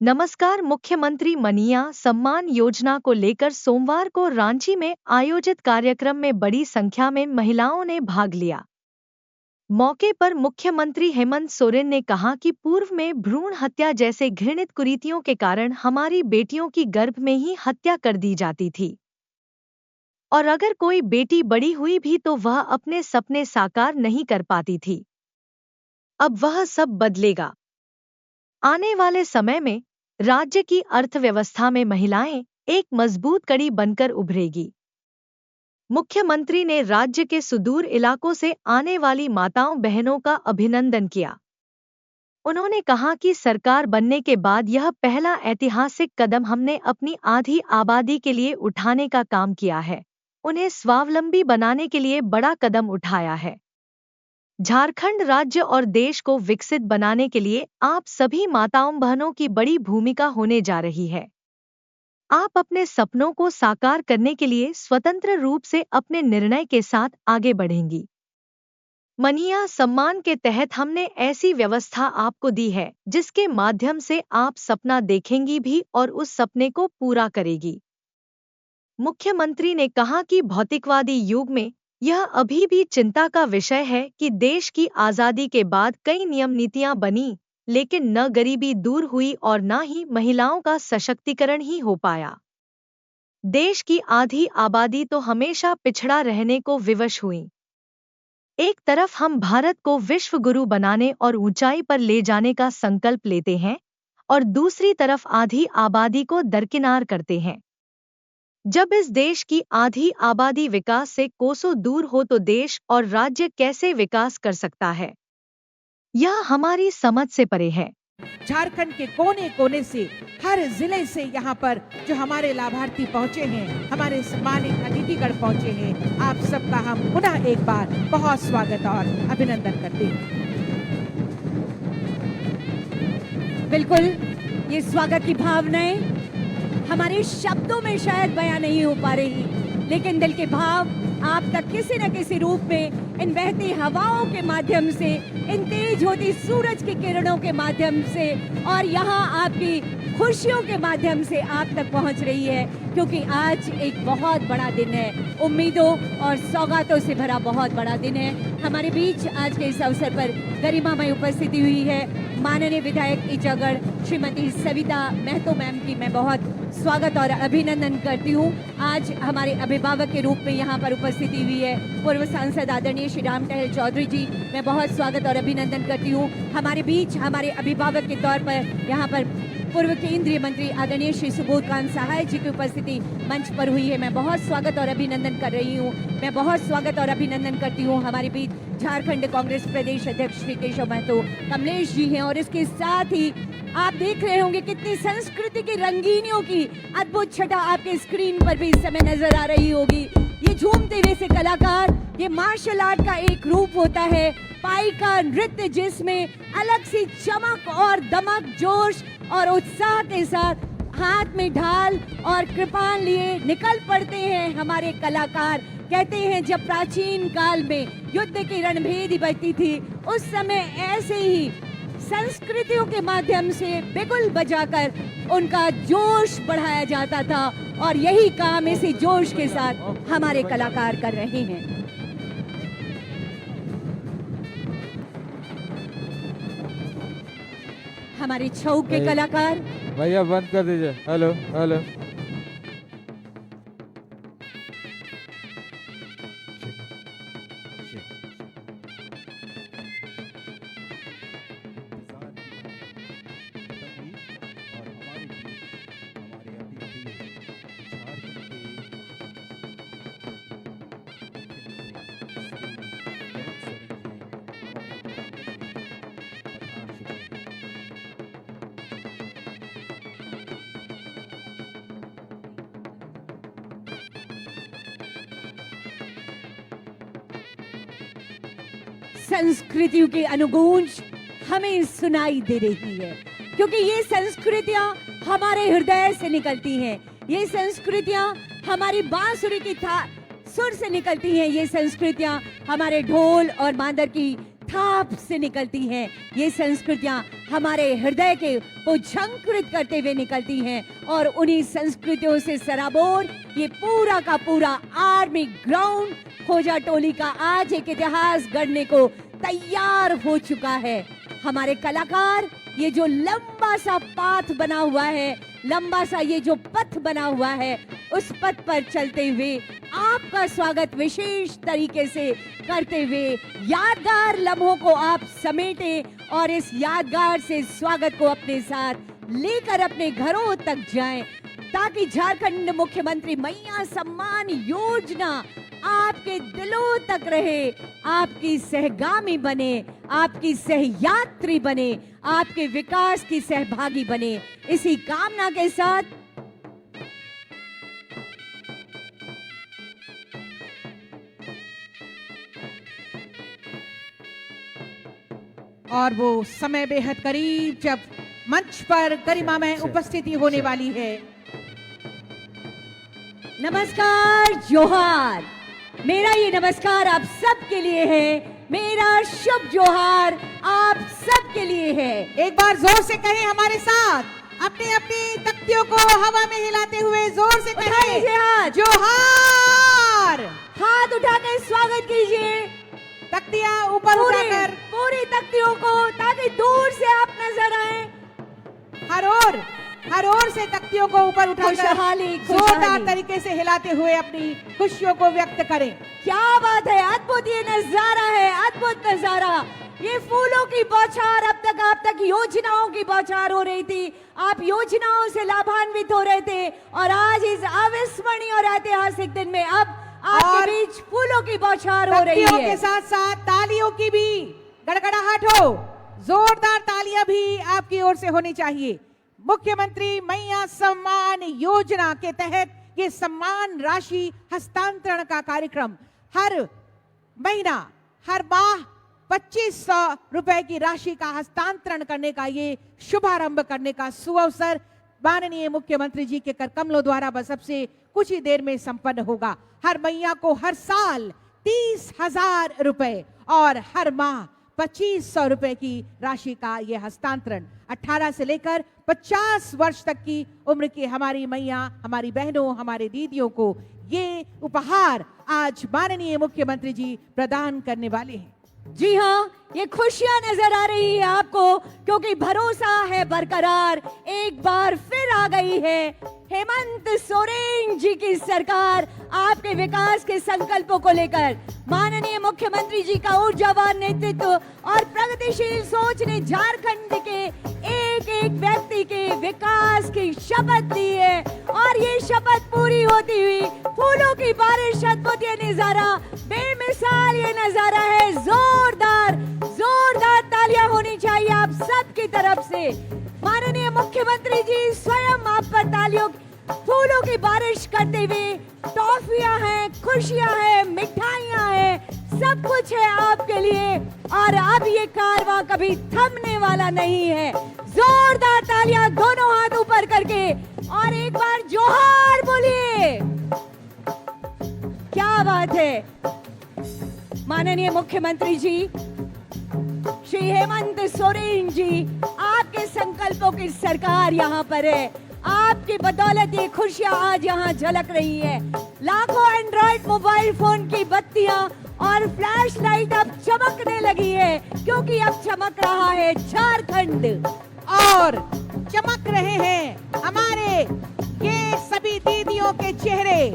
नमस्कार। मुख्यमंत्री मनिया सम्मान योजना को लेकर सोमवार को रांची में आयोजित कार्यक्रम में बड़ी संख्या में महिलाओं ने भाग लिया। मौके पर मुख्यमंत्री हेमंत सोरेन ने कहा कि पूर्व में भ्रूण हत्या जैसे घृणित कुरीतियों के कारण हमारी बेटियों की गर्भ में ही हत्या कर दी जाती थी और अगर कोई बेटी बड़ी हुई भी तो वह अपने सपने साकार नहीं कर पाती थी। अब वह सब बदलेगा। आने वाले समय में राज्य की अर्थव्यवस्था में महिलाएं एक मजबूत कड़ी बनकर उभरेगी। मुख्यमंत्री ने राज्य के सुदूर इलाकों से आने वाली माताओं बहनों का अभिनंदन किया। उन्होंने कहा कि सरकार बनने के बाद यह पहला ऐतिहासिक कदम हमने अपनी आधी आबादी के लिए उठाने का काम किया है। उन्हें स्वावलंबी बनाने के लिए बड़ा कदम उठाया है। झारखंड राज्य और देश को विकसित बनाने के लिए आप सभी माताओं बहनों की बड़ी भूमिका होने जा रही है। आप अपने सपनों को साकार करने के लिए स्वतंत्र रूप से अपने निर्णय के साथ आगे बढ़ेंगी। मनिया सम्मान के तहत हमने ऐसी व्यवस्था आपको दी है जिसके माध्यम से आप सपना देखेंगी भी और उस सपने को पूरा करेगी। मुख्यमंत्री ने कहा कि भौतिकवादी युग में यह अभी भी चिंता का विषय है कि देश की आज़ादी के बाद कई नियम नीतियां बनी, लेकिन न गरीबी दूर हुई और न ही महिलाओं का सशक्तिकरण ही हो पाया। देश की आधी आबादी तो हमेशा पिछड़ा रहने को विवश हुई। एक तरफ हम भारत को विश्व गुरु बनाने और ऊंचाई पर ले जाने का संकल्प लेते हैं और दूसरी तरफ आधी आबादी को दरकिनार करते हैं। जब इस देश की आधी आबादी विकास से कोसों दूर हो तो देश और राज्य कैसे विकास कर सकता है, यह हमारी समझ से परे है। झारखंड के कोने कोने से, हर जिले से यहाँ पर जो हमारे लाभार्थी पहुँचे हैं, हमारे सम्मानित अतिथिगण पहुँचे हैं, आप सबका हम पुनः एक बार बहुत स्वागत और अभिनंदन करते हैं। बिल्कुल, ये स्वागत की भावनाएं हमारे शब्दों में शायद बयां नहीं हो पा रही, लेकिन दिल के भाव आप तक किसी न किसी रूप में इन बहती हवाओं के माध्यम से, इन तेज होती सूरज की किरणों के माध्यम से और यहाँ आपकी खुशियों के माध्यम से आप तक पहुँच रही है, क्योंकि आज एक बहुत बड़ा दिन है, उम्मीदों और सौगातों से भरा बहुत बड़ा दिन है। हमारे बीच आज के इस अवसर पर गरिमामय उपस्थिति हुई है माननीय विधायक ईचागढ़ श्रीमती सविता महतो मैम की मैं बहुत स्वागत और अभिनंदन करती हूँ। आज हमारे अभिभावक के रूप में यहाँ पर उपस्थिति हुई है पूर्व सांसद आदरणीय श्री राम टहल चौधरी जी, मैं बहुत स्वागत और अभिनंदन करती हूँ। हमारे बीच हमारे अभिभावक के तौर पर यहाँ पर पूर्व केंद्रीय मंत्री आदरणीय श्री सुबोधकांत सहाय जी की उपस्थिति मंच पर हुई है, मैं बहुत स्वागत और अभिनंदन कर रही हूँ। मैं बहुत स्वागत और अभिनंदन करती हूँ। हमारे बीच झारखंड कांग्रेस प्रदेश अध्यक्ष श्री केशव महतो कमलेश जी हैं और इसके साथ ही आप देख रहे होंगे कितनी संस्कृति की रंगीनियों की अद्भुत छटा आपके स्क्रीन पर भी इस समय नजर आ रही होगी। ये झूमते हुए से कलाकार, ये मार्शल आर्ट का एक रूप होता है, पाई का नृत्य जिसमें अलग सी चमक और दमक, जोश और उत्साह के साथ हाथ में ढाल और कृपाण लिए निकल पड़ते हैं हमारे कलाकार। कहते हैं जब प्राचीन काल में युद्ध की रणभेदी बजती थी, उस समय ऐसे ही संस्कृतियों के माध्यम से बिगुल बजाकर उनका जोश बढ़ाया जाता था और यही काम इसी जोश के साथ हमारे कलाकार कर रहे हैं। हमारे छऊ के कलाकार, भैया बंद कर दीजिए। हेलो हेलो, संस्कृतियों की अनुगूंज हमें सुनाई दे रही है, क्योंकि ये संस्कृतियां हमारे हृदय से निकलती हैं, ये संस्कृतियां हमारी बांसुरी की सुर से निकलती हैं, ये संस्कृतियां हमारे ढोल और मांदर की थाप से निकलती हैं। ये संस्कृतियां हमारे हृदय के को झंकृत करते हुए निकलती हैं और उन्हीं संस्कृतियों से सराबोर ये पूरा का पूरा आर्मी ग्राउंड खोजा टोली का आज एक इतिहास गढ़ने को तैयार हो चुका है। हमारे कलाकार ये जो लंबा सा पाथ बना हुआ है, लंबा सा ये जो पथ बना हुआ है, उस पथ पर चलते हुए आपका स्वागत विशेष तरीके से करते हुए यादगार लम्हों को आप समेटे और इस यादगार से स्वागत को अपने साथ लेकर अपने घरों तक जाएं, ताकि झारखंड मुख्यमंत्री मैया सम्मान योजना आपके दिलों तक रहे, आपकी सहगामी बने, आपकी सहयात्री बने, आपके विकास की सहभागी बने। इसी कामना के साथ और वो समय बेहद करीब जब मंच पर गरिमामय उपस्थिति होने वाली है। नमस्कार, जोहार। मेरा ये नमस्कार आप सबके लिए है, मेरा शुभ जोहार आप सबके लिए है। एक बार जोर से कहें हमारे साथ, अपनी अपनी तख्तियों को हवा में हिलाते हुए जोर से कहें हाथ, जोहार। हाथ उठा के स्वागत कीजिए तख्तियां ऊपर उठाकर पूरी तख्तियों को, ताकि दूर से आप नजर आए। हर ओर से तख्तियों को ऊपर उठाकर जोरदार तरीके से हिलाते हुए अपनी खुशियों को व्यक्त करें। क्या बात है, अद्भुत ये नजारा है, अद्भुत नजारा। ये फूलों की बौछार आप तक योजनाओं की बौछार हो रही थी, आप योजनाओं से लाभान्वित हो रहे थे और आज इस अविस्मरणीय और ऐतिहासिक दिन में अब आपके बीच फूलों की बौछार हो रही है। के साथ साथ तालियों की भी गड़गड़ाहट हो, जोरदार तालियां भी आपकी ओर से होनी चाहिए। मुख्यमंत्री मैया सम्मान योजना के तहत ये सम्मान राशि हस्तांतरण का कार्यक्रम हर महीना, हर माह 2500 रुपए की राशि का हस्तांतरण करने का, ये शुभारंभ करने का सुअवसर माननीय मुख्यमंत्री जी के कर कमलों द्वारा बस अब से कुछ ही देर में संपन्न होगा। हर मैया को हर साल 30,000 रुपए और हर माह 2500 रुपए की राशि का यह हस्तांतरण 18 से लेकर 50 वर्ष तक की उम्र की हमारी मैया, हमारी बहनों, हमारे दीदियों को ये उपहार आज माननीय मुख्यमंत्री जी प्रदान करने वाले हैं। जी हाँ, ये खुशियां नजर आ रही है आपको, क्योंकि भरोसा है बरकरार। एक बार फिर आ गई है हेमंत सोरेन जी की सरकार आपके विकास के संकल्पों को लेकर। माननीय मुख्यमंत्री जी का ऊर्जावान नेतृत्व और प्रगतिशील सोच ने झारखंड के एक एक व्यक्ति के विकास की शपथ ली है और ये शपथ पूरी होती हुई फूलों की बारिश, अद्भुत ये नजारा, बेमिसाल ये नजारा है। जोरदार जोरदार तालियां होनी चाहिए आप सबकी तरफ से। माननीय मुख्यमंत्री जी स्वयं आप पर तालियों, फूलों की बारिश करते हुए, टॉफियां हैं, खुशियां हैं, मिठाइयां हैं, सब कुछ है आपके लिए और अब ये कारवां कभी थमने वाला नहीं है। जोरदार तालियां दोनों हाथ ऊपर करके और एक बार जोहार बोलिए। क्या बात है। माननीय मुख्यमंत्री जी श्री हेमंत सोरेन जी, आपके संकल्पों की सरकार यहाँ पर है। आपकी बदौलत ये खुशियां आज यहाँ झलक रही है। लाखों एंड्रॉइड मोबाइल फोन की बत्तियां और फ्लैश लाइट अब चमकने लगी है, क्योंकि अब चमक रहा है झारखंड और चमक रहे हैं हमारे ये सभी दीदियों के चेहरे,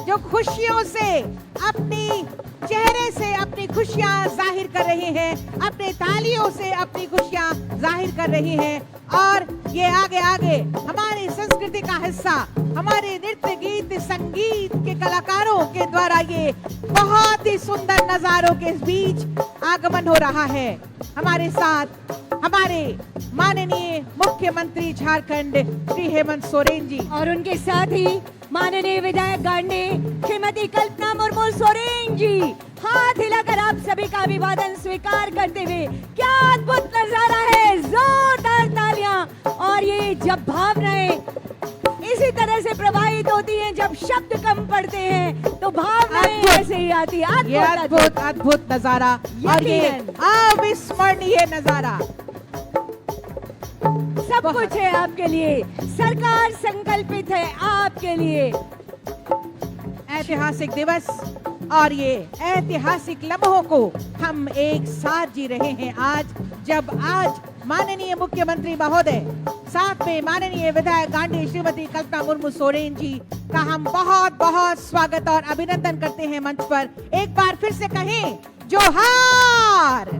जो खुशियों से अपनी चेहरे से अपनी खुशियां जाहिर कर रहे हैं, अपने तालियों से अपनी खुशियां जाहिर कर रही हैं। और ये आगे आगे हमारी संस्कृति का हिस्सा, हमारे नृत्य गीत संगीत के कलाकारों के द्वारा ये बहुत ही सुंदर नजारों के बीच आगमन हो रहा है। हमारे साथ हमारे माननीय मुख्यमंत्री झारखंड श्री हेमंत सोरेन जी और उनके साथ ही माननीय विधायक गांडी श्रीमती कल्पना मुर्मू सोरेन जी हाथ हिलाकर आप सभी का अभिवादन स्वीकार करते हुए। क्या अद्भुत नजारा है, जोरदार तालियां। और ये जब भावनाएं इसी तरह से प्रवाहित होती हैं, जब शब्द कम पड़ते हैं तो भावनाएं अद्भुत। ऐसे ही आती है। ये अद्भुत अद्भुत नजारा और ये यकीनन। अविस्मरणीय नजारा। सब कुछ है आपके लिए, सरकार संकल्पित है आपके लिए। ऐतिहासिक दिवस और ये ऐतिहासिक लम्हों को हम एक साथ जी रहे हैं जब आज माननीय मुख्यमंत्री महोदय साथ में माननीय विधायक गांधी श्रीमती कल्पना मुर्मू सोरेन जी का हम बहुत बहुत स्वागत और अभिनंदन करते हैं मंच पर। एक बार फिर से कहें जोहार।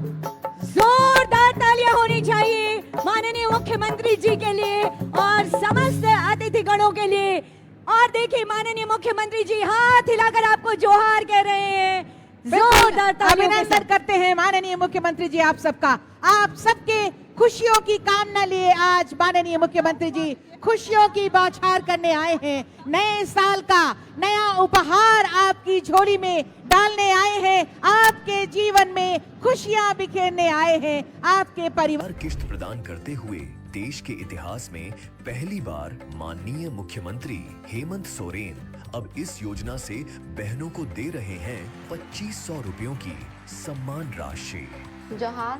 जोरदार तालियां होनी चाहिए माननीय मुख्यमंत्री जी के लिए और समस्त अतिथिगणों के लिए। और देखिए माननीय मुख्यमंत्री जी हाथ हिलाकर आपको जोहार कह रहे हैं। जोरदार तालियों के अभिनंदन साथ। करते हैं माननीय मुख्यमंत्री जी आप सबका। आप सबके खुशियों की कामना लिए आज माननीय मुख्यमंत्री जी खुशियों की बौछार करने आए हैं। नए साल का नया उपहार आपकी झोली में डालने आए हैं। आपके जीवन में खुशियां बिखेरने आए हैं। आपके परिवार किश्त प्रदान करते हुए देश के इतिहास में पहली बार माननीय मुख्यमंत्री हेमंत सोरेन अब इस योजना से बहनों को दे रहे हैं 2500 रुपयों की सम्मान राशि। जोहार,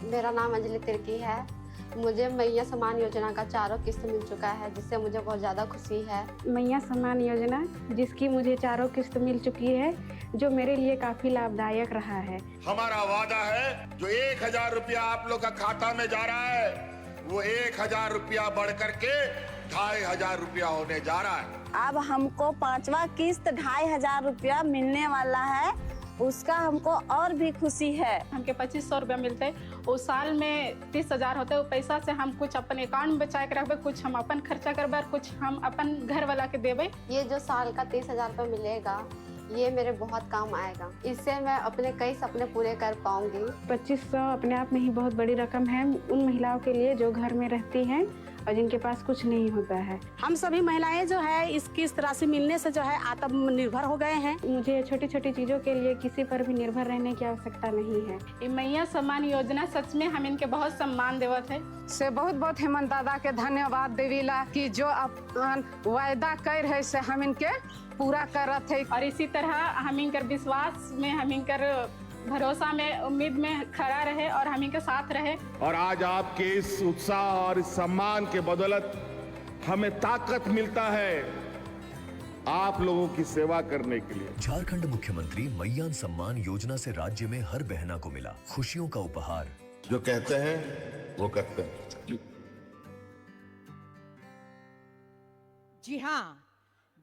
मेरा नाम अंजलि तिर्की है। मुझे मैया सम्मान योजना का 4 किस्त मिल चुका है, जिससे मुझे बहुत ज़्यादा खुशी है। मैया सम्मान योजना जिसकी मुझे 4 किस्त मिल चुकी है, जो मेरे लिए काफी लाभदायक रहा है। हमारा वादा है जो 1000 रुपया आप लोग का खाता में जा रहा है, वो 1000 रुपया बढ़ करके 2500 रुपया होने जा रहा है। अब हमको 5वां किस्त 2500 रुपया मिलने वाला है, उसका हमको और भी खुशी है। हमके 2500 रुपया मिलते, उस साल में 30,000 होते। वो पैसा से हम कुछ अपन अकाउंट में बचा के रखबे, कुछ हम अपन खर्चा करबे और कुछ हम अपन घर वाला के देबे। ये जो साल का 30,000 रुपया मिलेगा, ये मेरे बहुत काम आएगा। इससे मैं अपने कई सपने पूरे कर पाऊंगी। 2500 अपने आप में ही बहुत बड़ी रकम है उन महिलाओं के लिए जो घर में रहती हैं और जिनके पास कुछ नहीं होता है। हम सभी महिलाएं जो है इस किस्त राशि मिलने से जो है आत्मनिर्भर हो गए हैं। मुझे छोटी छोटी चीजों के लिए किसी पर भी निर्भर रहने की आवश्यकता नहीं है। ये मैया सम्मान योजना सच में हम इनके बहुत सम्मान देवत है। से बहुत बहुत हेमंत दादा के धन्यवाद देवीला कि जो अपन वायदा कर है से हम इनके पूरा करत है। और इसी तरह हम इनकर विश्वास में, हम इनकर भरोसा में, उम्मीद में खड़ा रहे और हम इनके साथ रहे। और आज आपके इस उत्साह और इस सम्मान के बदौलत हमें ताकत मिलता है आप लोगों की सेवा करने के लिए। झारखंड मुख्यमंत्री मैया सम्मान योजना से राज्य में हर बहना को मिला खुशियों का उपहार। जो कहते हैं वो करते हैं। जी हाँ,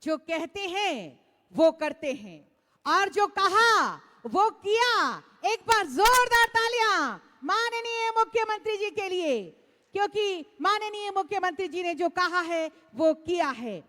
जो कहते हैं वो करते हैं और जो कहा वो किया। एक बार जोरदार तालियां माननीय मुख्यमंत्री जी के लिए, क्योंकि माननीय मुख्यमंत्री जी ने जो कहा है वो किया है।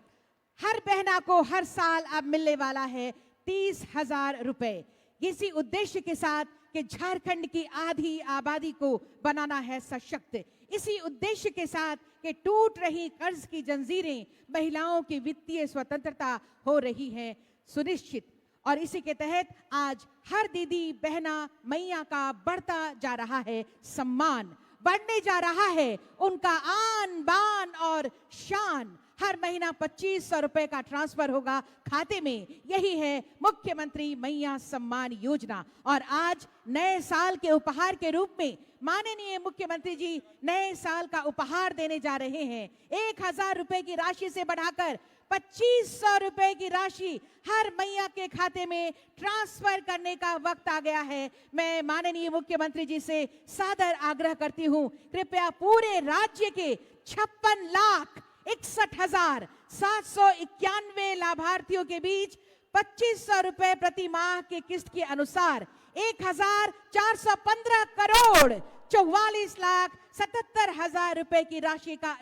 हर बहना को हर साल अब मिलने वाला है 30,000 रुपए। इसी उद्देश्य के साथ कि झारखंड की आधी आबादी को बनाना है सशक्त। इसी उद्देश्य के साथ कि टूट रही कर्ज की जंजीरें, महिलाओं की वित्तीय स्वतंत्रता हो रही है सुनिश्चित। और इसी के तहत आज हर दीदी बहना मैया का बढ़ता जा रहा है सम्मान, बढ़ने जा रहा है उनका आन बान और शान। हर महीना 2500 रुपए का ट्रांसफर होगा खाते में। यही है मुख्यमंत्री मैया सम्मान योजना। और आज नए साल के उपहार के रूप में माननीय मुख्यमंत्री जी नए साल का उपहार देने जा रहे हैं। 1000 रुपए की राशि से बढ़ाकर 2500 रुपए की राशि हर मैया के खाते में ट्रांसफर करने का वक्त आ गया है। मैं माननीय मुख्यमंत्री जी से सादर आग्रह करती हूं, कृपया पूरे राज्य के 56,61,791 लाभार्थियों के बीच 2500 रुपए प्रति माह के किस्त के अनुसार 1,415 करोड़ 44,77,000 रुपए की राशि का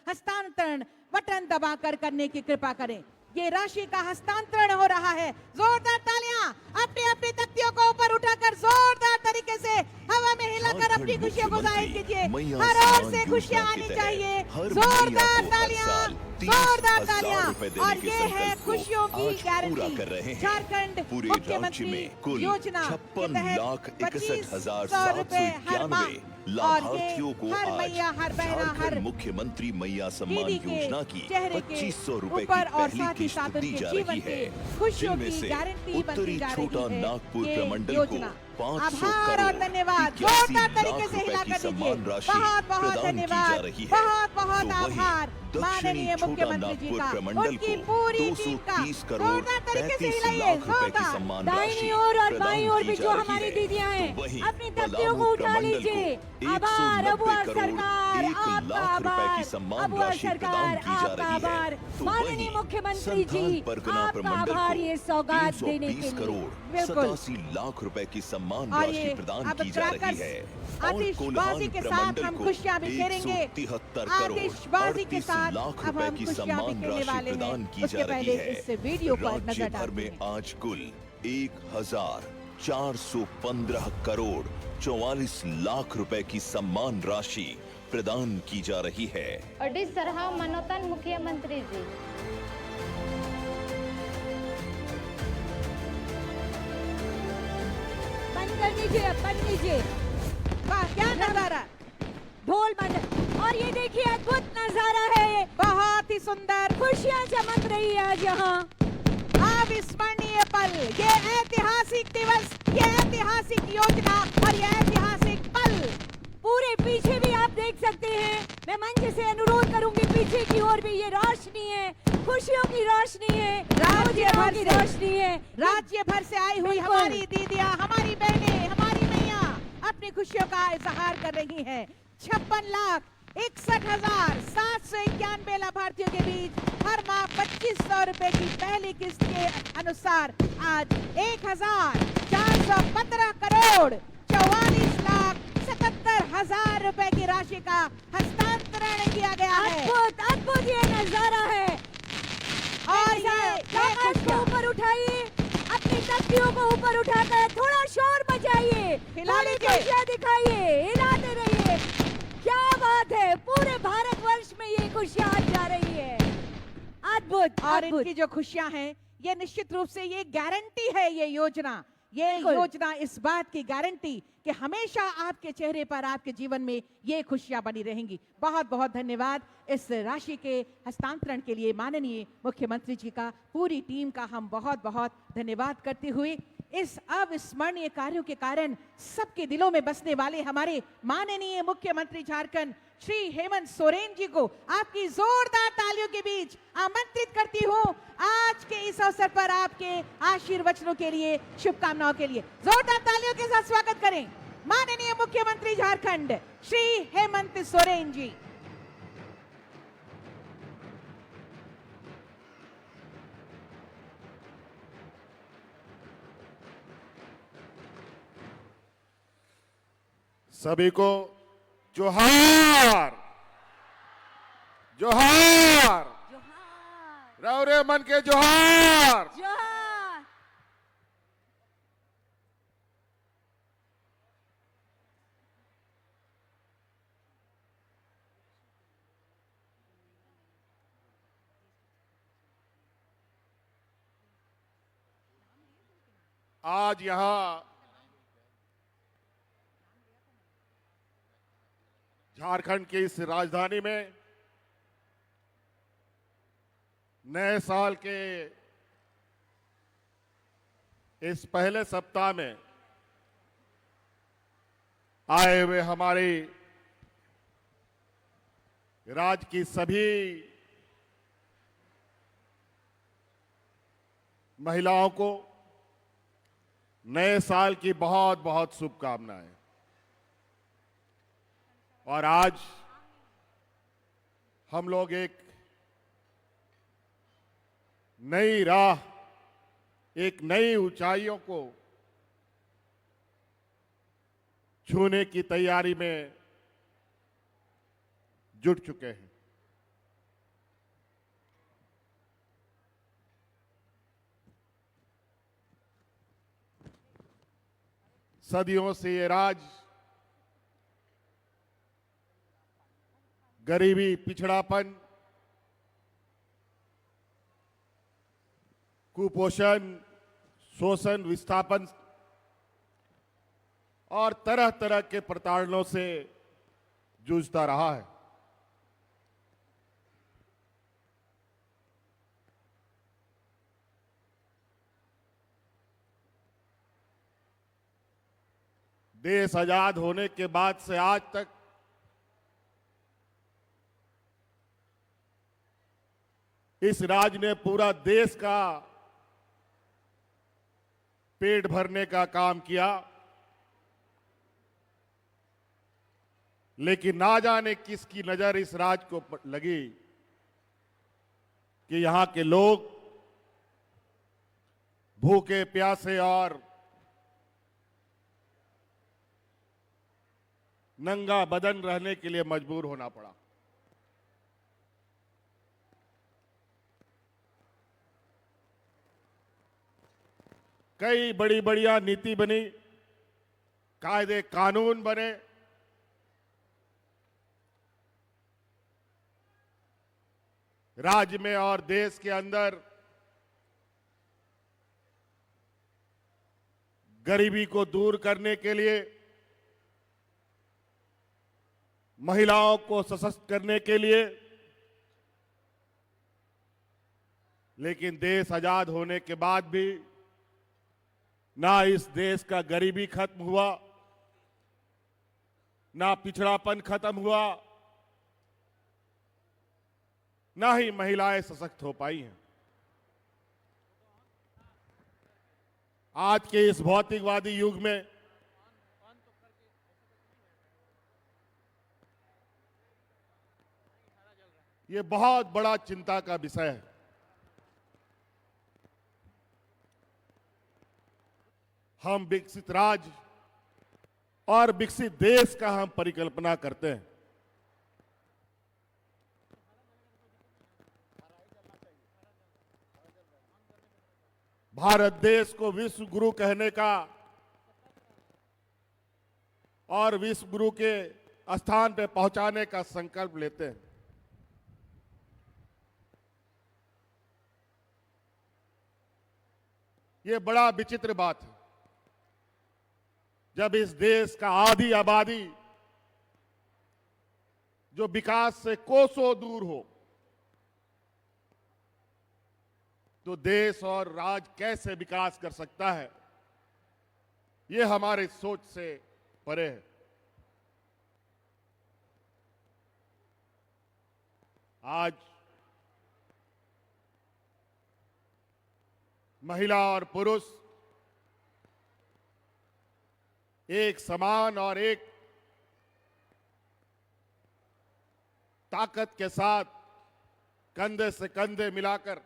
हस्तांतरण बटन दबाकर करने की कृपा करें। ये राशि का हस्तांतरण हो रहा है। जोरदार तालियां अपनी अपनी तख्तियों को ऊपर उठाकर जोरदार तरीके से हवा में हिलाकर अपनी खुशियों को जाहिर कीजिए। हर ओर से खुशियां आनी चाहिए। जोरदार तालियां, जोरदार तालियां। और ये है खुशियों की गारंटी। झारखंड मुख्यमंत्री योजना के तहत 2500 रुपए हर माह लाभार्थियों को हर आज मैया, हर बहना, हर झारखंड मुख्यमंत्री मैया सम्मान दीदी के योजना की चेहरे के 2500 रुपए की ऊपर और पहली साथ ही किस्त साथ दी उनके जा जीवन रही की है, खुशियों जिनमें की से गारंटी बनती उत्तरी जा छोटा रही है नागपुर ये प्रमंडल को योजना। 500 आभार और करोड़ धन्यवाद 81 जोरदार तरीके लाख से हिला रुपए की कर दीजिए। सम्मान राशि बहुत बहुत प्रदान की जा धन्यवाद, रही है। बहुत बहुत तो वहीं आभार दक्षिणी माननीय छोटा मुख्यमंत्री जी नागपुर का, प्रमंडल उनकी को पूरी टीम का 230 करोड़ जोरदार तरीके से 35 हिलाइए, लाख रुपए की जोरदार। सम्मान दाहिनी राशि ओर और प्रदान बाईं ओर की भी जा जो रही हमारी है। दीदियां हैं, तो वहीं अपनी तख्तियों पलामू को उठा प्रमंडल लीजिए। को आभार 190 अबुआ करोड़ सरकार, 1 आपका लाख रुपए आभार की सम्मान अबुआ राशि प्रदान सरकार, की जा आपका रही आभार है। तो माननीय वहीं मुख्यमंत्री जी, संथाल परगना आपका प्रमंडल आभार को ये सौगात देने के 320 लिए। करोड़ बिल्कुल। 87 लाख रुपए की सम्मान और राशि ये प्रदान अब की जा रही क्रैकर्स, है। और आतिशबाजी कोल्हान के साथ प्रमंडल हम को खुशियां बिखेरेंगे। 173 करोड़ आतिशबाजी के 38 साथ लाख अब रुपए हम की खुशियां सम्मान बिखेरने राशि वाले हैं। प्रदान की उसके जा रही पहले है। इस वीडियो पर राज्य नजर भर डालते में हैं। आज कुल 1415 करोड़ 44 लाख रुपए की सम्मान राशि प्रदान की जा रही है। अडी सरहाव मनोतन मुख्यमंत्री जी। बंद कर दीजिए, बंद कीजिए। वाह क्या नजारा, ढोल बंद। और ये देखिए अद्भुत नजारा है ये, बहुत ही सुंदर, खुशियां चमक रही है आज यहाँ। अविस्मरणीय पल, ये ऐतिहासिक दिवस, ये ऐतिहासिक योजना और ये ऐतिहासिक पल। पूरे पीछे भी आप देख सकते हैं। मैं मंच से अनुरोध करूंगी पीछे की ओर भी ये रोशनी है, खुशियों की रोशनी है, राज्य भर की से रोशनी है। राज्य भर से आई हुई हमारी दीदियां, हमारी बहनें, हमारी मैया अपनी खुशियों का इजहार कर रही हैं। 56,61,791 लाभार्थियों के बीच हर माह 2500 रुपए की पहली किस्त के अनुसार आज 1,415 करोड़ 44,77,000 रुपए की राशि का हस्तांतरण किया गया है। अद्भुत अद्भुत ये नजारा है। और ये आकाश को ऊपर उठाइए, अपनी तख्तियों को ऊपर उठाकर थोड़ा शोर मचाइए, हिला थोड़ी लीजिए। खुशियां दिखाइए, हिलाते रहिए। क्या बात है, पूरे भारतवर्ष में ये खुशियां आज जा रही है। अद्भुत और अद्भुत। इनकी जो खुशियां हैं ये निश्चित रूप से ये गारंटी है, ये योजना इस बात की गारंटी कि हमेशा आपके चेहरे पर, आपके जीवन में ये खुशियां बनी रहेंगी। बहुत बहुत धन्यवाद इस राशि के हस्तांतरण के लिए माननीय मुख्यमंत्री जी का, पूरी टीम का हम बहुत बहुत धन्यवाद करते हुए इस अविस्मरणीय कार्यों के कारण सबके दिलों में बसने वाले हमारे माननीय मुख्यमंत्री झारखंड श्री हेमंत सोरेन जी को आपकी जोरदार तालियों के बीच आमंत्रित करती हूं आज के इस अवसर पर आपके आशीर्वचनों के लिए, शुभकामनाओं के लिए। जोरदार तालियों के साथ स्वागत करें माननीय मुख्यमंत्री झारखंड श्री हेमंत सोरेन जी। सभी को जोहार जोहार, रौरे मन के जोहार। आज यहां झारखंड की इस राजधानी में नए साल के इस पहले सप्ताह में आए हुए हमारी राज्य की सभी महिलाओं को नए साल की बहुत बहुत शुभकामनाएं। और आज हम लोग एक नई राह, एक नई ऊंचाइयों को छूने की तैयारी में जुट चुके हैं। सदियों से ये राज्य गरीबी, पिछड़ापन, कुपोषण, शोषण, विस्थापन और तरह तरह के प्रताड़नों से जूझता रहा है। देश आजाद होने के बाद से आज तक इस राज्य ने पूरा देश का पेट भरने का काम किया, लेकिन ना जाने किसकी नजर इस राज्य को लगी कि यहां के लोग भूखे प्यासे और नंगा बदन रहने के लिए मजबूर होना पड़ा। कई बड़ी बढ़िया नीति बनी, कायदे कानून बने, राज्य में और देश के अंदर गरीबी को दूर करने के लिए, महिलाओं को सशक्त करने के लिए। लेकिन देश आजाद होने के बाद भी ना इस देश का गरीबी खत्म हुआ, ना पिछड़ापन खत्म हुआ, ना ही महिलाएं सशक्त हो पाई हैं। आज के इस भौतिकवादी युग में ये बहुत बड़ा चिंता का विषय है। हम विकसित राज्य और विकसित देश का हम परिकल्पना करते हैं। भारत देश को विश्व गुरु कहने का और विश्व गुरु के स्थान पे पहुंचाने का संकल्प लेते हैं। ये बड़ा विचित्र बात है, जब इस देश का आधी आबादी जो विकास से कोसों दूर हो, तो देश और राज्य कैसे विकास कर सकता है, ये हमारे सोच से परे है। आज महिला और पुरुष एक समान और एक ताकत के साथ कंधे से कंधे मिलाकर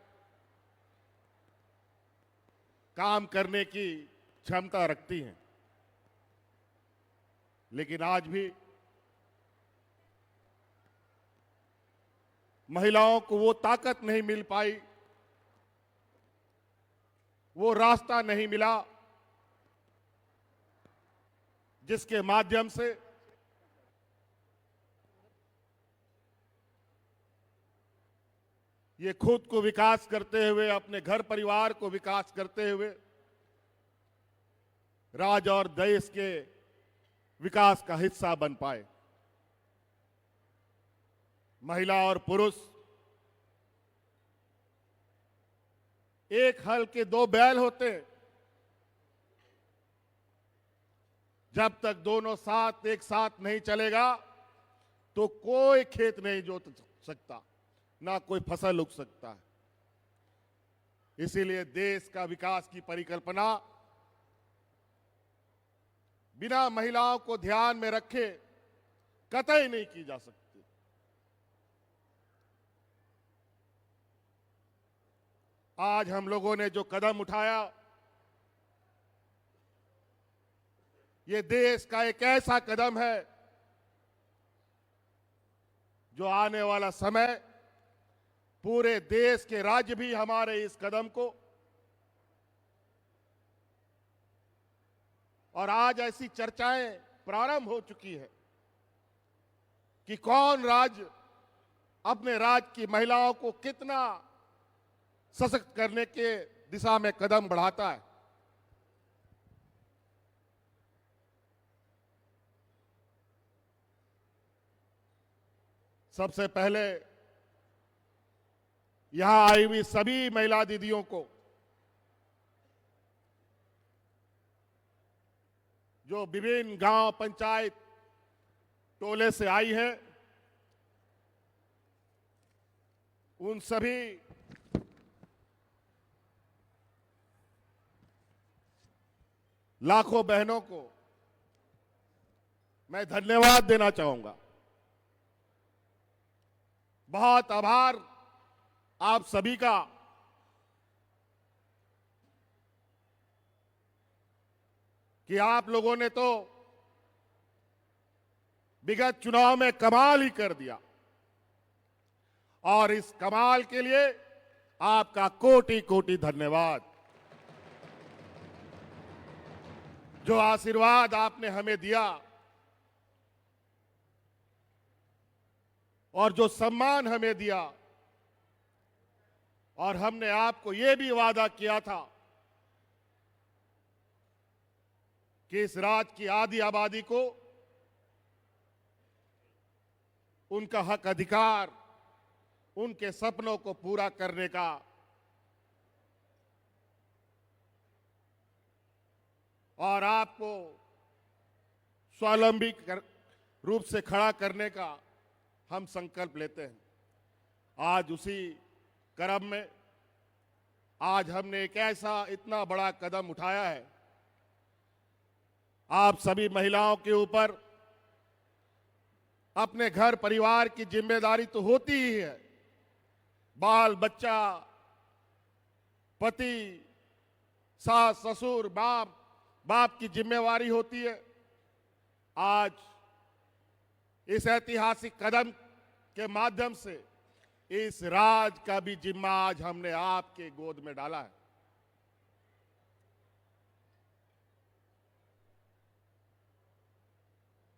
काम करने की क्षमता रखती हैं। लेकिन आज भी महिलाओं को वो ताकत नहीं मिल पाई, वो रास्ता नहीं मिला जिसके माध्यम से ये खुद को विकास करते हुए, अपने घर परिवार को विकास करते हुए राज्य और देश के विकास का हिस्सा बन पाए। महिला और पुरुष एक हल के दो बैल होते हैं। जब तक दोनों साथ एक साथ नहीं चलेगा तो कोई खेत नहीं जोत सकता, ना कोई फसल उग सकता है। इसीलिए देश का विकास की परिकल्पना बिना महिलाओं को ध्यान में रखे कतई नहीं की जा सकती। आज हम लोगों ने जो कदम उठाया, ये देश का एक ऐसा कदम है जो आने वाला समय पूरे देश के राज्य भी हमारे इस कदम को, और आज ऐसी चर्चाएं प्रारंभ हो चुकी है कि कौन राज्य अपने राज्य की महिलाओं को कितना सशक्त करने के दिशा में कदम बढ़ाता है। सबसे पहले यहां आई हुई सभी महिला दीदियों को, जो विभिन्न गांव, पंचायत, टोले से आई है, उन सभी लाखों बहनों को मैं धन्यवाद देना चाहूंगा। बहुत आभार आप सभी का। कि आप लोगों ने तो विगत चुनाव में कमाल ही कर दिया, और इस कमाल के लिए आपका कोटि कोटि धन्यवाद। जो आशीर्वाद आपने हमें दिया और जो सम्मान हमें दिया, और हमने आपको यह भी वादा किया था कि इस राज्य की आधी आबादी को उनका हक अधिकार, उनके सपनों को पूरा करने का और आपको स्वावलंबी रूप से खड़ा करने का हम संकल्प लेते हैं। आज उसी क्रम में आज हमने एक ऐसा इतना बड़ा कदम उठाया है। आप सभी महिलाओं के ऊपर अपने घर परिवार की जिम्मेदारी तो होती ही है। बाल बच्चा, पति, सास ससुर, बाप की जिम्मेवारी होती है। आज इस ऐतिहासिक कदम के माध्यम से इस राज का भी जिम्मा आज हमने आपके गोद में डाला है।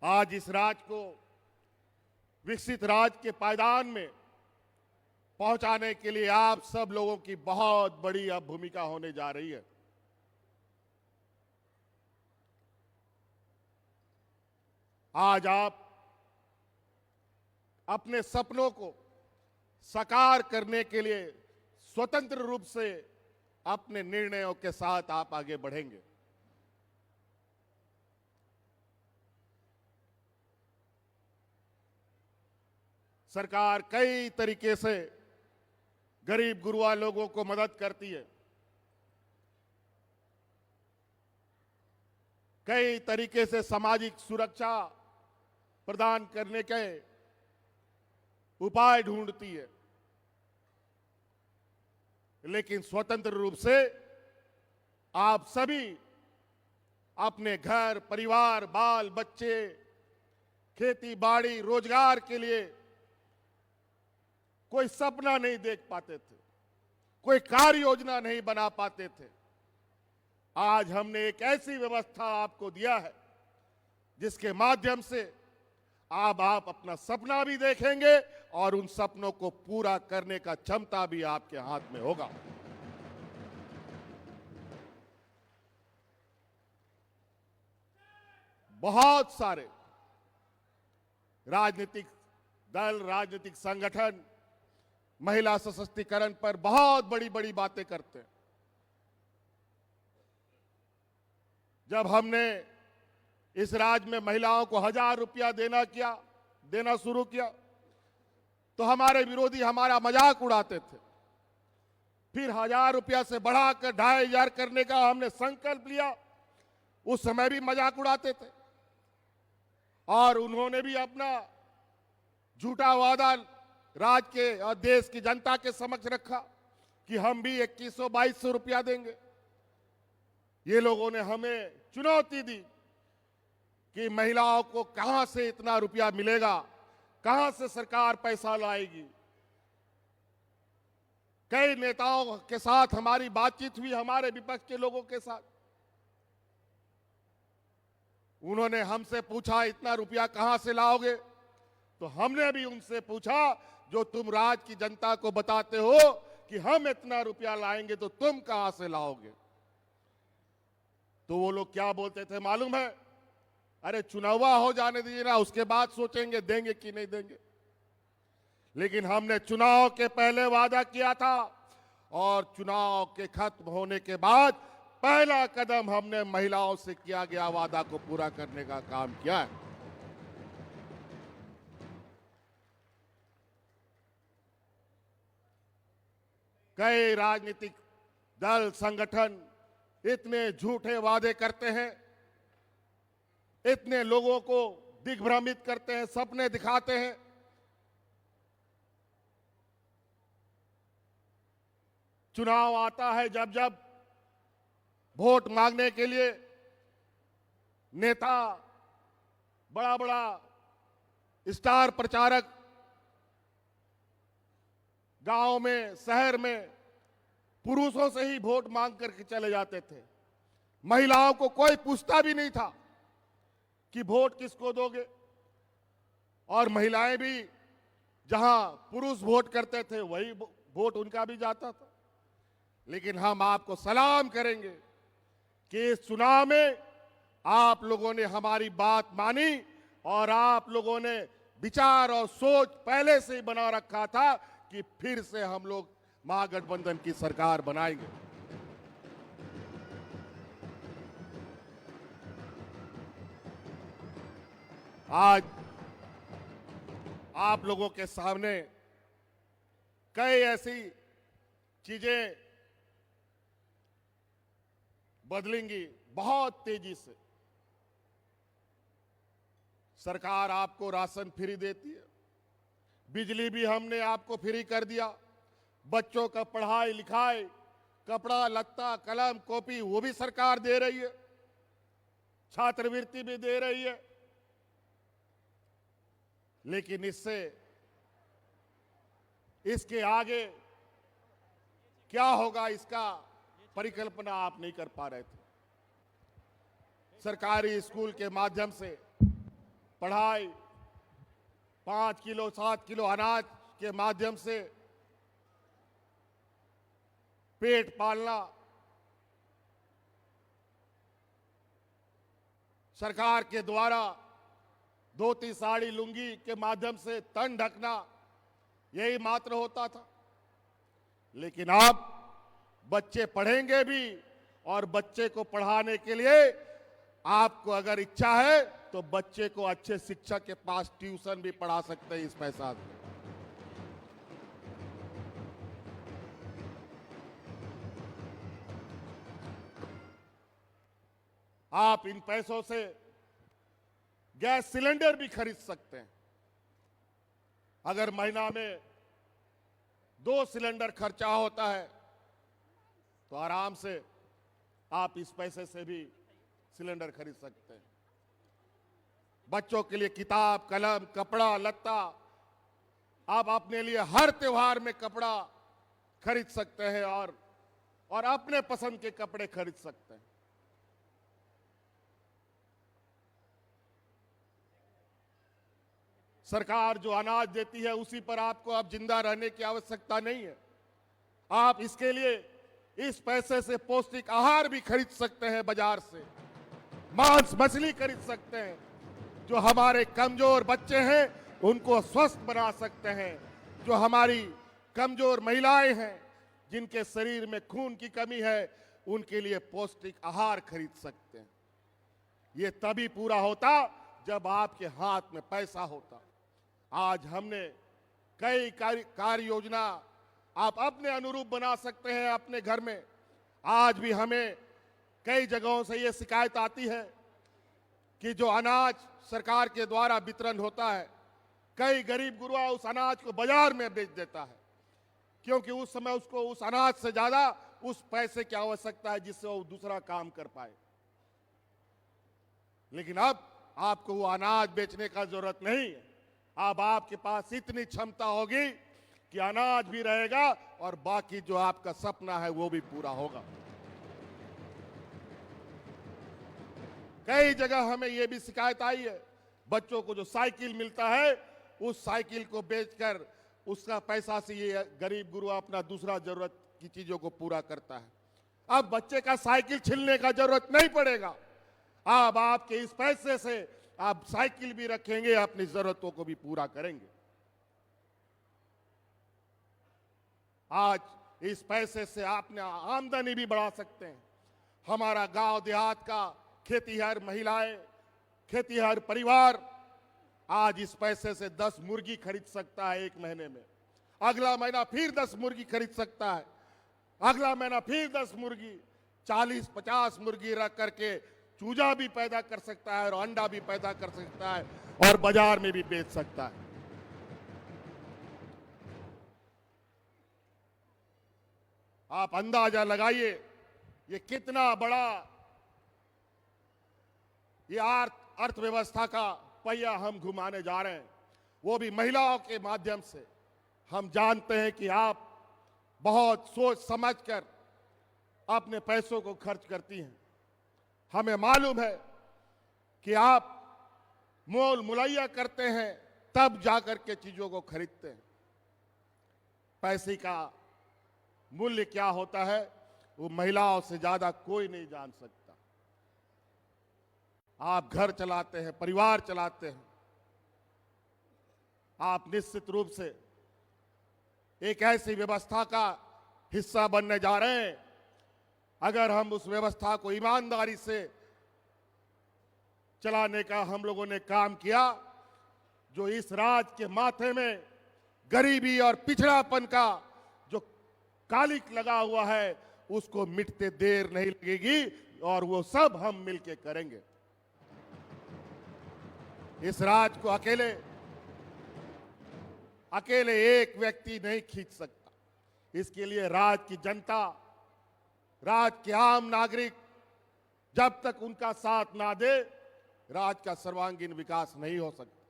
आज इस राज को विकसित राज्य के पायदान में पहुंचाने के लिए आप सब लोगों की बहुत बड़ी अब भूमिका होने जा रही है। आज आप अपने सपनों को साकार करने के लिए स्वतंत्र रूप से अपने निर्णयों के साथ आप आगे बढ़ेंगे। सरकार कई तरीके से गरीब गुरबा लोगों को मदद करती है। कई तरीके से सामाजिक सुरक्षा प्रदान करने के उपाय ढूंढती है, लेकिन स्वतंत्र रूप से आप सभी अपने घर परिवार, बाल बच्चे, खेती बाड़ी, रोजगार के लिए कोई सपना नहीं देख पाते थे, कोई कार्य योजना नहीं बना पाते थे। आज हमने एक ऐसी व्यवस्था आपको दिया है जिसके माध्यम से आप अपना सपना भी देखेंगे और उन सपनों को पूरा करने का क्षमता भी आपके हाथ में होगा। बहुत सारे राजनीतिक दल, राजनीतिक संगठन महिला सशक्तिकरण पर बहुत बड़ी बड़ी बातें करते हैं। जब हमने इस राज्य में महिलाओं को 1000 रुपया देना शुरू किया तो हमारे विरोधी हमारा मजाक उड़ाते थे। फिर 1000 रुपया से बढ़ाकर 2500 करने का हमने संकल्प लिया। उस समय भी मजाक उड़ाते थे और उन्होंने भी अपना झूठा वादा राज्य के और देश की जनता के समक्ष रखा कि हम भी 2100-2200 रुपया देंगे। ये लोगों ने हमें चुनौती दी कि महिलाओं को कहां से इतना रुपया मिलेगा, कहां से सरकार पैसा लाएगी। कई नेताओं के साथ हमारी बातचीत हुई, हमारे विपक्ष के लोगों के साथ। उन्होंने हमसे पूछा इतना रुपया कहां से लाओगे, तो हमने भी उनसे पूछा जो तुम राज्य की जनता को बताते हो कि हम इतना रुपया लाएंगे तो तुम कहां से लाओगे। तो वो लोग क्या बोलते थे मालूम है? अरे चुनावा हो जाने दीजिए ना, उसके बाद सोचेंगे देंगे कि नहीं देंगे। लेकिन हमने चुनाव के पहले वादा किया था और चुनाव के खत्म होने के बाद पहला कदम हमने महिलाओं से किया गया वादा को पूरा करने का काम किया है। कई राजनीतिक दल संगठन इतने झूठे वादे करते हैं, इतने लोगों को दिग्भ्रमित करते हैं, सपने दिखाते हैं। चुनाव आता है जब जब वोट मांगने के लिए नेता, बड़ा बड़ा स्टार प्रचारक गांव में, शहर में पुरुषों से ही वोट मांग करके चले जाते थे। महिलाओं को कोई पूछता भी नहीं था कि वोट किसको दोगे, और महिलाएं भी जहां पुरुष वोट करते थे वही वोट उनका भी जाता था। लेकिन हम आपको सलाम करेंगे कि इस चुनाव में आप लोगों ने हमारी बात मानी और आप लोगों ने विचार और सोच पहले से ही बना रखा था कि फिर से हम लोग महागठबंधन की सरकार बनाएंगे। आज आप लोगों के सामने कई ऐसी चीजें बदलेंगी बहुत तेजी से। सरकार आपको राशन फ्री देती है, बिजली भी हमने आपको फ्री कर दिया, बच्चों का पढ़ाई लिखाई, कपड़ा लत्ता कलम कॉपी वो भी सरकार दे रही है, छात्रवृत्ति भी दे रही है। लेकिन इसके आगे क्या होगा इसका परिकल्पना आप नहीं कर पा रहे थे। सरकारी स्कूल के माध्यम से पढ़ाई, 5 किलो 7 किलो अनाज के माध्यम से पेट पालना, सरकार के द्वारा धोती साड़ी लुंगी के माध्यम से तन ढकना, यही मात्र होता था। लेकिन अब बच्चे पढ़ेंगे भी, और बच्चे को पढ़ाने के लिए आपको अगर इच्छा है तो बच्चे को अच्छे शिक्षक के पास ट्यूशन भी पढ़ा सकते हैं इस पैसा से। आप इन पैसों से गैस सिलेंडर भी खरीद सकते हैं। अगर महीना में 2 सिलेंडर खर्चा होता है तो आराम से आप इस पैसे से भी सिलेंडर खरीद सकते हैं। बच्चों के लिए किताब कलम कपड़ा लत्ता, आप अपने लिए हर त्योहार में कपड़ा खरीद सकते हैं और अपने पसंद के कपड़े खरीद सकते हैं। सरकार जो अनाज देती है उसी पर आपको अब जिंदा रहने की आवश्यकता नहीं है। आप इसके लिए इस पैसे से पौष्टिक आहार भी खरीद सकते हैं, बाजार से मांस मछली खरीद सकते हैं। जो हमारे कमजोर बच्चे हैं उनको स्वस्थ बना सकते हैं। जो हमारी कमजोर महिलाएं हैं जिनके शरीर में खून की कमी है उनके लिए पौष्टिक आहार खरीद सकते हैं। ये तभी पूरा होता जब आपके हाथ में पैसा होता। आज हमने कई कार्य योजना आप अपने अनुरूप बना सकते हैं अपने घर में। आज भी हमें कई जगहों से ये शिकायत आती है कि जो अनाज सरकार के द्वारा वितरण होता है, कई गरीब गुरुआ उस अनाज को बाजार में बेच देता है, क्योंकि उस समय उसको उस अनाज से ज्यादा उस पैसे की आवश्यकता है जिससे वो दूसरा काम कर पाए। लेकिन अब आपको वो अनाज बेचने का जरूरत नहीं है। अब आपके पास इतनी क्षमता होगी कि अनाज भी रहेगा और बाकी जो आपका सपना है वो भी पूरा होगा। कई जगह हमें ये भी शिकायत आई है, बच्चों को जो साइकिल मिलता है उस साइकिल को बेचकर उसका पैसा से ये गरीब गुरुआ अपना दूसरा जरूरत की चीजों को पूरा करता है। अब बच्चे का साइकिल छीनने का जरूरत नहीं पड़ेगा। अब आपके इस पैसे से आप साइकिल भी रखेंगे, अपनी जरूरतों को भी पूरा करेंगे। आज इस पैसे से आपने आमदनी भी बढ़ा सकते हैं। हमारा गांव देहात का खेतीहर महिलाएं, खेतीहर परिवार आज इस पैसे से 10 मुर्गी खरीद सकता है एक महीने में। अगला महीना फिर 10 मुर्गी खरीद सकता है, अगला महीना फिर 10 मुर्गी, 40-50 मुर्गी रख करके चूजा भी पैदा कर सकता है और अंडा भी पैदा कर सकता है और बाजार में भी बेच सकता है। आप अंदाजा लगाइए ये कितना बड़ा ये अर्थव्यवस्था का पहिया हम घुमाने जा रहे हैं, वो भी महिलाओं के माध्यम से। हम जानते हैं कि आप बहुत सोच समझकर अपने पैसों को खर्च करती हैं। हमें मालूम है कि आप मोल मुलैया करते हैं तब जाकर के चीजों को खरीदते हैं। पैसे का मूल्य क्या होता है वो महिलाओं से ज्यादा कोई नहीं जान सकता। आप घर चलाते हैं, परिवार चलाते हैं, आप निश्चित रूप से एक ऐसी व्यवस्था का हिस्सा बनने जा रहे हैं। अगर हम उस व्यवस्था को ईमानदारी से चलाने का हम लोगों ने काम किया, जो इस राज्य के माथे में गरीबी और पिछड़ापन का जो कालिक लगा हुआ है उसको मिटते देर नहीं लगेगी और वो सब हम मिलके करेंगे। इस राज्य को अकेले एक व्यक्ति नहीं खींच सकता। इसके लिए राज्य की जनता, राज्य के आम नागरिक जब तक उनका साथ ना दे, राज्य का सर्वांगीण विकास नहीं हो सकता।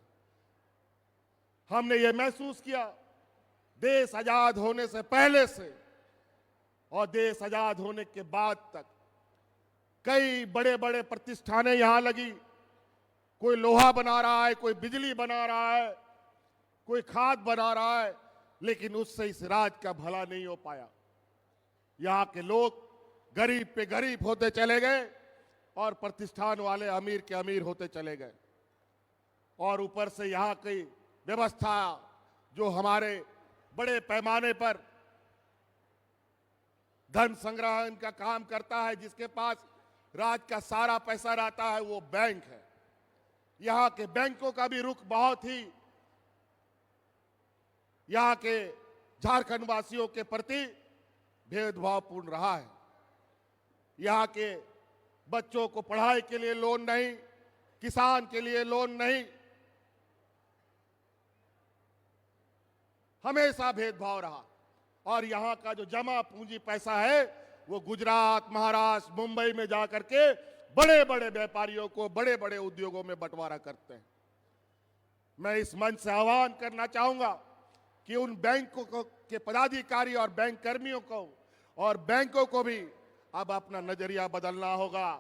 हमने ये महसूस किया देश आजाद होने से पहले से और देश आजाद होने के बाद तक कई बड़े बड़े प्रतिष्ठानें यहां लगी। कोई लोहा बना रहा है, कोई बिजली बना रहा है, कोई खाद बना रहा है, लेकिन उससे इस राज्य का भला नहीं हो पाया। यहां के लोग गरीब पे गरीब होते चले गए और प्रतिष्ठान वाले अमीर के अमीर होते चले गए। और ऊपर से यहां की व्यवस्था जो हमारे बड़े पैमाने पर धन संग्रहण का काम करता है, जिसके पास राज्य का सारा पैसा रहता है, वो बैंक है। यहां के बैंकों का भी रुख बहुत ही यहां के झारखंड वासियों के प्रति भेदभावपूर्ण रहा है। यहां के बच्चों को पढ़ाई के लिए लोन नहीं, किसान के लिए लोन नहीं, हमेशा भेदभाव रहा। और यहां का जो जमा पूंजी पैसा है वो गुजरात, महाराष्ट्र, मुंबई में जाकर के बड़े बड़े व्यापारियों को बड़े बड़े उद्योगों में बंटवारा करते हैं। मैं इस मंच से आह्वान करना चाहूंगा कि उन बैंकों के पदाधिकारी और बैंक कर्मियों को और बैंकों को भी अब अपना नजरिया बदलना होगा,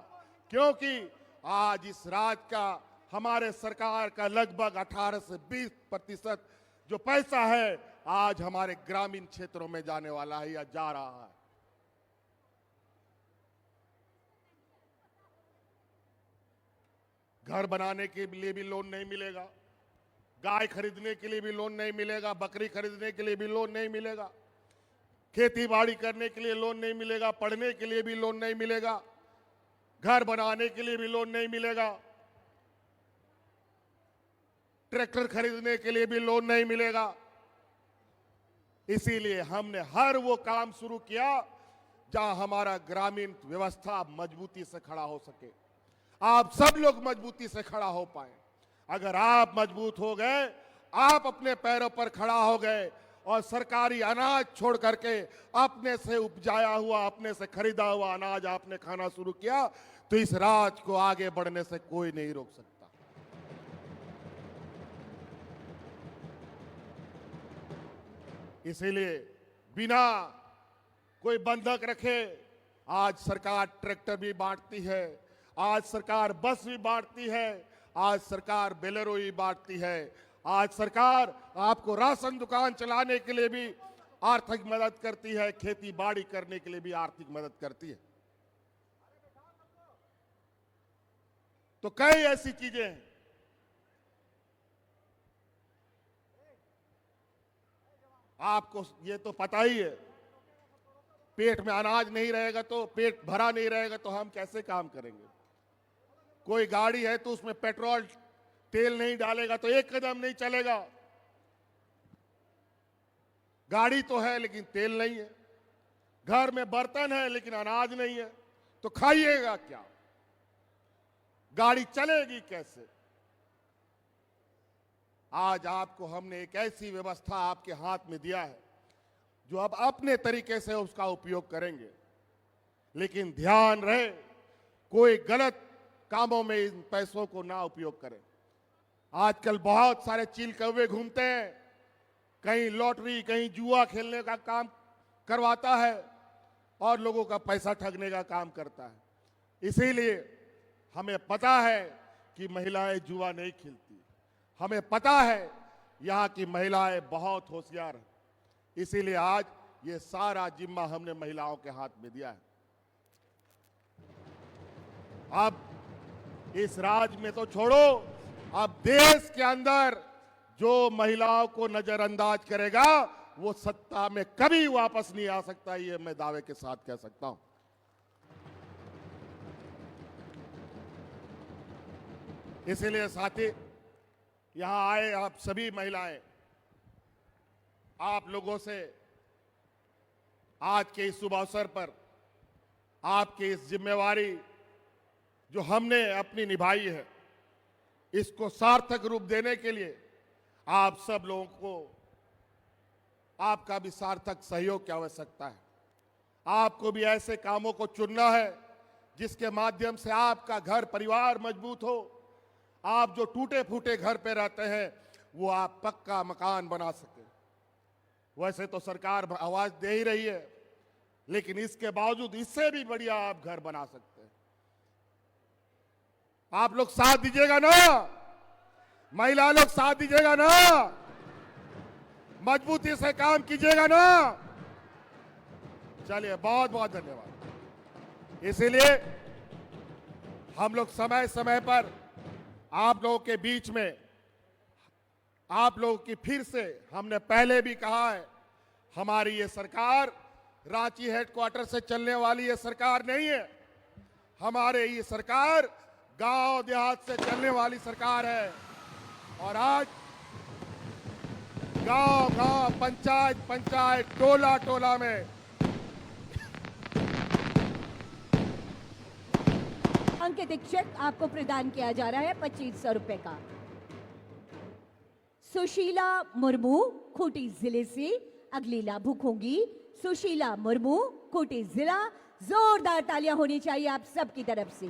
क्योंकि आज इस राज्य का, हमारे सरकार का लगभग 18 से 20% जो पैसा है आज हमारे ग्रामीण क्षेत्रों में जाने वाला है या जा रहा है। घर बनाने के लिए भी लोन नहीं मिलेगा, गाय खरीदने के लिए भी लोन नहीं मिलेगा, बकरी खरीदने के लिए भी लोन नहीं मिलेगा, खेती बाड़ी करने के लिए लोन नहीं मिलेगा, पढ़ने के लिए भी लोन नहीं मिलेगा, घर बनाने के लिए भी लोन नहीं मिलेगा, ट्रैक्टर खरीदने के लिए भी लोन नहीं मिलेगा। इसीलिए हमने हर वो काम शुरू किया जहां हमारा ग्रामीण व्यवस्था मजबूती से खड़ा हो सके, आप सब लोग मजबूती से खड़ा हो पाए। अगर आप मजबूत हो गए, आप अपने पैरों पर खड़ा हो गए और सरकारी अनाज छोड़ करके अपने से उपजाया हुआ, अपने से खरीदा हुआ अनाज आपने खाना शुरू किया, तो इस राज्य को आगे बढ़ने से कोई नहीं रोक सकता। इसीलिए बिना कोई बंधक रखे आज सरकार ट्रैक्टर भी बांटती है, आज सरकार बस भी बांटती है, आज सरकार बोलेरो भी बांटती है, आज सरकार आपको राशन दुकान चलाने के लिए भी आर्थिक मदद करती है, खेती बाड़ी करने के लिए भी आर्थिक मदद करती है। तो कई ऐसी चीजें हैं। आपको ये तो पता ही है पेट में अनाज नहीं रहेगा तो, पेट भरा नहीं रहेगा तो हम कैसे काम करेंगे? कोई गाड़ी है तो उसमें पेट्रोल तेल नहीं डालेगा तो एक कदम नहीं चलेगा। गाड़ी तो है लेकिन तेल नहीं है, घर में बर्तन है लेकिन अनाज नहीं है, तो खाइएगा क्या? गाड़ी चलेगी कैसे? आज आपको हमने एक ऐसी व्यवस्था आपके हाथ में दिया है जो अब अपने तरीके से उसका उपयोग करेंगे, लेकिन ध्यान रहे कोई गलत कामों में इन पैसों को ना उपयोग करें। आजकल बहुत सारे चील कौवे घूमते हैं, कहीं लॉटरी कहीं जुआ खेलने का काम करवाता है और लोगों का पैसा ठगने का काम करता है। इसीलिए हमें पता है कि महिलाएं जुआ नहीं खेलती, हमें पता है यहाँ की महिलाएं बहुत होशियार हैं, इसीलिए आज ये सारा जिम्मा हमने महिलाओं के हाथ में दिया है। अब इस राज में तो छोड़ो, अब देश के अंदर जो महिलाओं को नजरअंदाज करेगा वो सत्ता में कभी वापस नहीं आ सकता, ये मैं दावे के साथ कह सकता हूं। इसीलिए साथी, यहां आए आप सभी महिलाएं, आप लोगों से आज के इस शुभ अवसर पर आपकी इस जिम्मेवारी जो हमने अपनी निभाई है, इसको सार्थक रूप देने के लिए आप सब लोगों को आपका भी सार्थक सहयोग की आवश्यकता है। आपको भी ऐसे कामों को चुनना है जिसके माध्यम से आपका घर परिवार मजबूत हो, आप जो टूटे फूटे घर पे रहते हैं वो आप पक्का मकान बना सके। वैसे तो सरकार आवाज दे ही रही है, लेकिन इसके बावजूद इससे भी बढ़िया आप घर बना सकते हैं। आप लोग साथ दीजिएगा ना? महिला लोग साथ दीजिएगा ना? मजबूती से काम कीजिएगा ना? चलिए, बहुत बहुत धन्यवाद। इसीलिए हम लोग समय समय पर आप लोगों के बीच में, आप लोगों की फिर से, हमने पहले भी कहा है, हमारी ये सरकार रांची हेडक्वार्टर से चलने वाली ये सरकार नहीं है। हमारे ये सरकार गांव देहात से चलने वाली सरकार है। और आज गांव गांव, पंचायत पंचायत, टोला टोला में अंकित एक चेक आपको प्रदान किया जा रहा है 2500 रुपए का। सुशीला मुर्मू, खूंटी जिले से अगली लाभुक होंगी। सुशीला मुर्मू, खूंटी जिला। जोरदार तालियां होनी चाहिए आप सबकी तरफ से।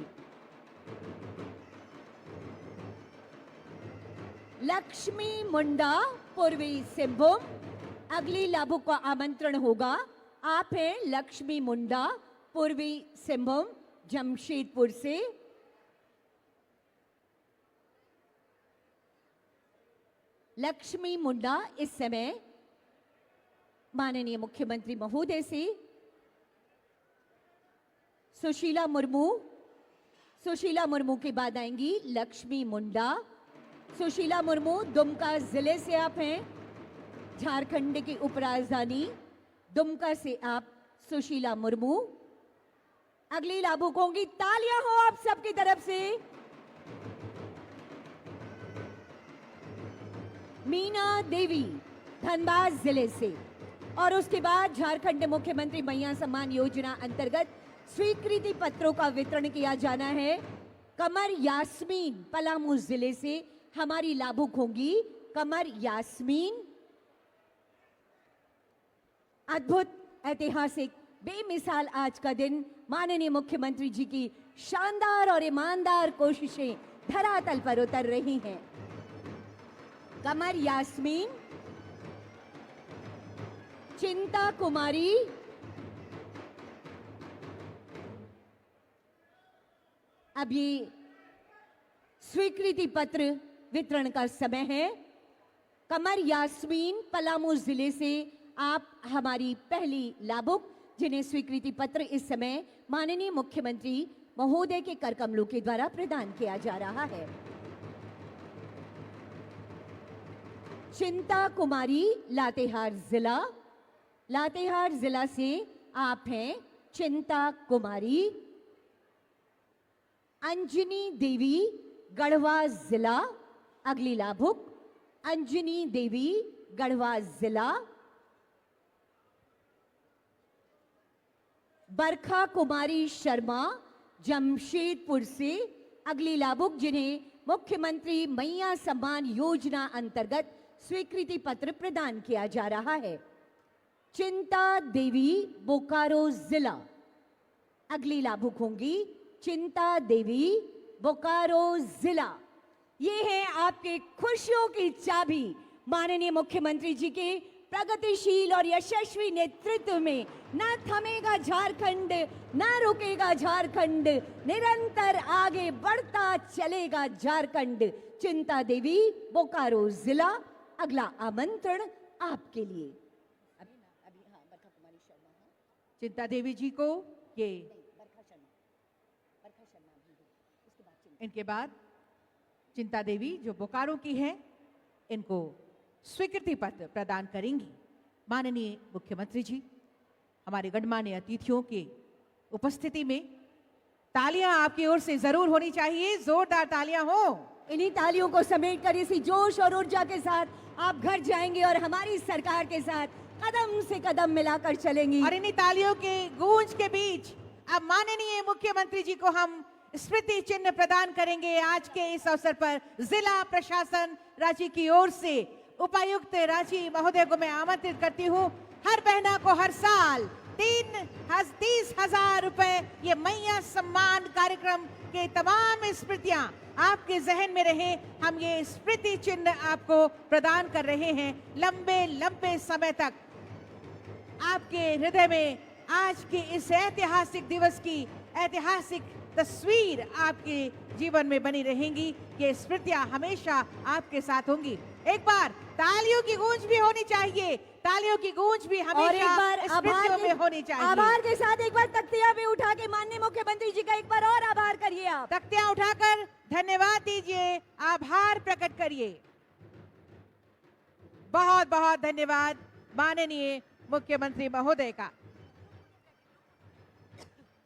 लक्ष्मी मुंडा, पूर्वी सिंहभूम, अगली लाभुक का आमंत्रण होगा। आप हैं लक्ष्मी मुंडा, पूर्वी सिंहभूम, जमशेदपुर से। लक्ष्मी मुंडा इस समय माननीय मुख्यमंत्री महोदय से सुशीला मुर्मू के बाद आएंगी लक्ष्मी मुंडा। सुशीला मुर्मू दुमका जिले से आप हैं, झारखंड की उपराजधानी दुमका से आप सुशीला मुर्मू। अगली लाभुक होंगी, तालियां हो आप सबकी तरफ से, मीना देवी, धनबाद जिले से। और उसके बाद झारखंड मुख्यमंत्री मैया सम्मान योजना अंतर्गत स्वीकृति पत्रों का वितरण किया जाना है। कमर यास्मीन, पलामू जिले से हमारी लाभुक होंगी कमर यास्मीन। अद्भुत, ऐतिहासिक, बेमिसाल आज का दिन माननीय मुख्यमंत्री जी की शानदार और ईमानदार कोशिशें धरातल पर उतर रही हैं। कमर यास्मीन, चिंता कुमारी, अब ये स्वीकृति पत्र वितरण का समय है। कमर यास्मीन, पलामू जिले से आप हमारी पहली लाभुक, जिन्हें स्वीकृति पत्र इस समय माननीय मुख्यमंत्री महोदय के कर कमलों के द्वारा प्रदान किया जा रहा है। चिंता कुमारी, लातेहार जिला। लातेहार जिला से आप हैं चिंता कुमारी, अंजनी देवी, गढ़वा जिला। अगली लाभुक अंजनी देवी, गढ़वा जिला। बरखा कुमारी शर्मा, जमशेदपुर से। अगली लाभुक जिन्हें मुख्यमंत्री मैया सम्मान योजना अंतर्गत स्वीकृति पत्र प्रदान किया जा रहा है, चिंता देवी, बोकारो जिला। अगली लाभुक होंगी चिंता देवी, बोकारो जिला। ये है आपके खुशियों की चाबी। माननीय मुख्यमंत्री जी के प्रगतिशील और यशस्वी नेतृत्व में न थमेगा झारखंड, न रुकेगा झारखंड, निरंतर आगे बढ़ता चलेगा झारखंड। चिंता देवी, बोकारो जिला। अगला आमंत्रण आपके लिए। बरखा कुमारी शर्मा है। चिंता देवी जी को ये बरखा शर्मा भी है। उसके बाद इनके बाद चिंता देवी जो बोकारो की हैं, इनको स्वीकृति पत्र प्रदान करेंगी। माननीय मुख्यमंत्री जी, हमारे गणमान्य अतिथियों के उपस्थिति में तालियां आपकी ओर से जरूर होनी चाहिए, जोरदार तालियां हो। इन्हीं तालियों को समेटकर इसी जोश और ऊर्जा के साथ आप घर जाएंगे और हमारी सरकार के साथ कदम से कदम मिलाकर चलेंगी। और इन्हीं तालियों के गूंज के बीच अब माननीय मुख्यमंत्री जी को हम स्मृति चिन्ह प्रदान करेंगे। आज के इस अवसर पर जिला प्रशासन रांची की ओर से उपायुक्त रांची महोदय को मैं आमंत्रित करती हूँ। हर बहना को हर साल 30,000 रुपए ये मैया सम्मान कार्यक्रम के तमाम स्मृतियां आपके जहन में रहे। हम ये स्मृति चिन्ह आपको प्रदान कर रहे हैं। लंबे लंबे समय तक आपके हृदय में आज के इस ऐतिहासिक दिवस की ऐतिहासिक तस्वीर आपके जीवन में बनी रहेंगी। ये स्मृतियां हमेशा आपके साथ होंगी। एक बार तालियों की गूंज भी होनी चाहिए, तालियों की गूंज भी हमेशा और एक बार स्मृतियों में होनी चाहिए। आभार के साथ एक बार तख्तियां भी उठा के माननीय मुख्यमंत्री जी का एक बार और आभार करिए। आप तख्तियां उठाकर धन्यवाद दीजिए, आभार प्रकट करिए। बहुत बहुत धन्यवाद माननीय मुख्यमंत्री महोदय का।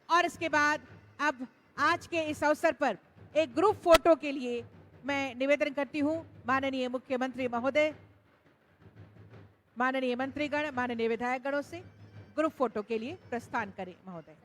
और इसके बाद अब आज के इस अवसर पर एक ग्रुप फोटो के लिए मैं निवेदन करती हूं माननीय मुख्यमंत्री महोदय, माननीय मंत्रीगण, माननीय विधायकगणों से ग्रुप फोटो के लिए प्रस्थान करें महोदय।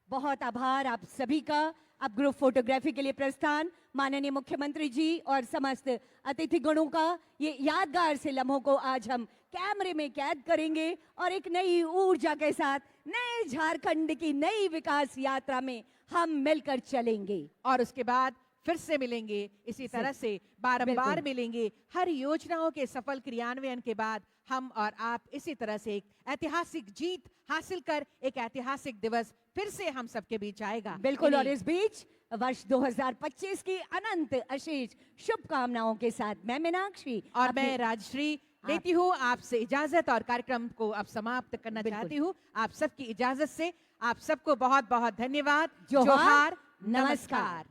बहुत आभार आप सभी का। अब ग्रुप फोटोग्राफी के लिए प्रस्थान। माननीय मुख्यमंत्री जी और समस्त अतिथिगणों का ये यादगार से लम्हों को आज हम कैमरे में कैद करेंगे और एक नई ऊर्जा के साथ नए झारखंड की नई विकास यात्रा में हम मिलकर चलेंगे। और उसके बाद फिर से मिलेंगे, इसी तरह से बारंबार मिलेंगे। हर योजनाओं के सफल क्रियान्वयन के बाद हम और आप इसी तरह से एक ऐतिहासिक जीत हासिल कर एक ऐतिहासिक दिवस फिर से हम सबके बीच आएगा। बिल्कुल। और इस बीच वर्ष 2025 की अनंत अशेष शुभकामनाओं के साथ मैं मीनाक्षी और मैं राजश्री लेती हूँ आपसे इजाजत और कार्यक्रम को अब समाप्त करना चाहती हूँ। आप सबकी इजाजत से आप सबको बहुत बहुत धन्यवाद। जोहार, नमस्कार।